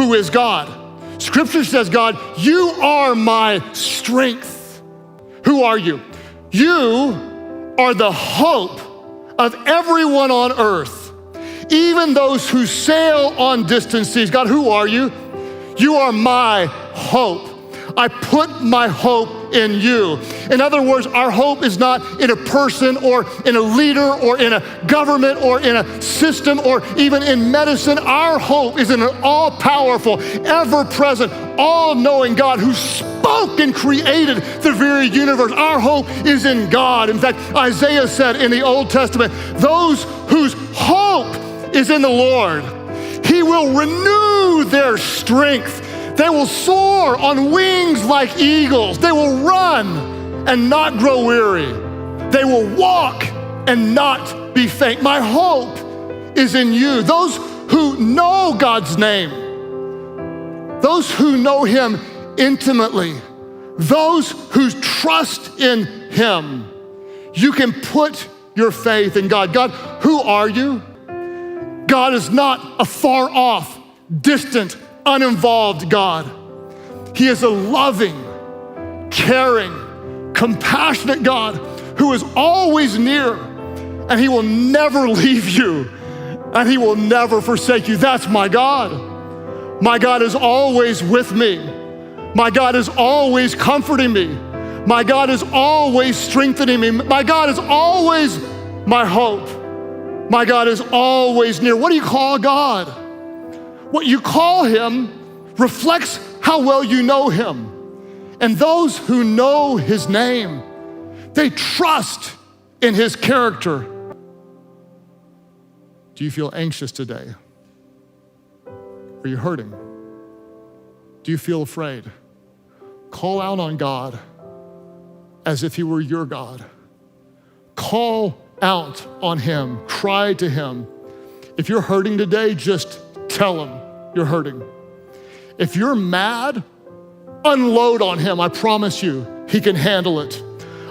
who is God. Scripture says, God, you are my strength. Who are you? You are the hope of everyone on earth, even those who sail on distant seas. God, who are you? You are my hope. I put my hope in you. In other words, our hope is not in a person or in a leader or in a government or in a system or even in medicine. Our hope is in an all-powerful, ever-present, all-knowing God who spoke and created the very universe. Our hope is in God. In fact, Isaiah said in the Old Testament, those whose hope is in the Lord, He will renew their strength. They will soar on wings like eagles. They will run and not grow weary. They will walk and not be faint. My hope is in you. Those who know God's name, those who know Him intimately, those who trust in Him, you can put your faith in God. God, who are you? God is not a far off, distant, uninvolved God. He is a loving, caring, compassionate God who is always near, and He will never leave you, and He will never forsake you. That's my God. My God is always with me. My God is always comforting me. My God is always strengthening me. My God is always my hope. My God is always near. What do you call God? What you call Him reflects how well you know Him. And those who know His name, they trust in His character. Do you feel anxious today? Are you hurting? Do you feel afraid? Call out on God as if He were your God. Call out on Him, cry to Him. If you're hurting today, just tell Him you're hurting. If you're mad, unload on Him. I promise you, He can handle it.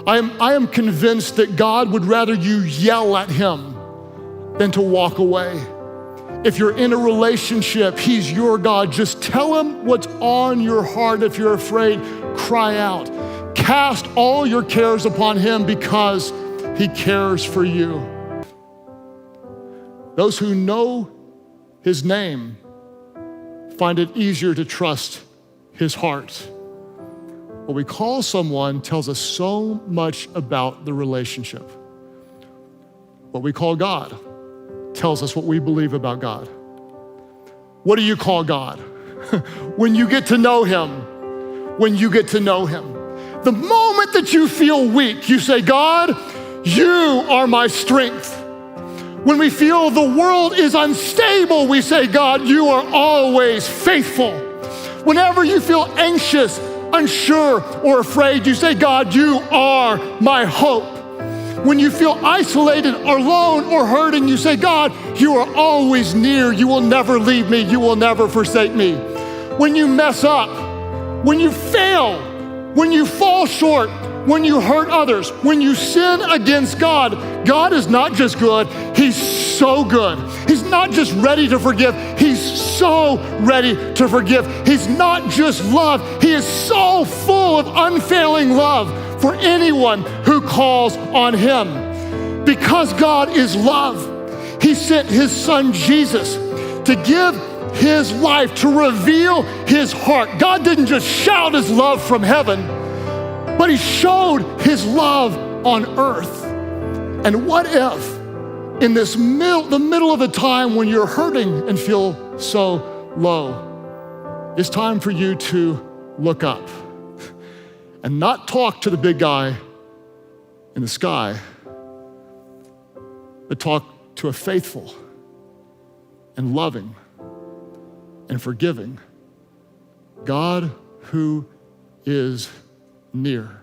I am convinced that God would rather you yell at Him than to walk away. If you're in a relationship, He's your God. Just tell Him what's on your heart. If you're afraid, cry out. Cast all your cares upon Him because He cares for you. Those who know His name find it easier to trust His heart. What we call someone tells us so much about the relationship. What we call God tells us what we believe about God. What do you call God? When you get to know Him, when you get to know Him. The moment that you feel weak, you say, God, you are my strength. When we feel the world is unstable, we say, God, you are always faithful. Whenever you feel anxious, unsure, or afraid, you say, God, you are my hope. When you feel isolated or alone or hurting, you say, God, you are always near. You will never leave me. You will never forsake me. When you mess up, when you fail, when you fall short, when you hurt others, when you sin against God, God is not just good, He's so good. He's not just ready to forgive, He's so ready to forgive. He's not just love, He is so full of unfailing love for anyone who calls on Him. Because God is love, He sent His Son Jesus to give His life, to reveal His heart. God didn't just shout His love from heaven, but He showed His love on earth. And what if in the middle of a time when you're hurting and feel so low, it's time for you to look up and not talk to the big guy in the sky, but talk to a faithful and loving and forgiving God who is near.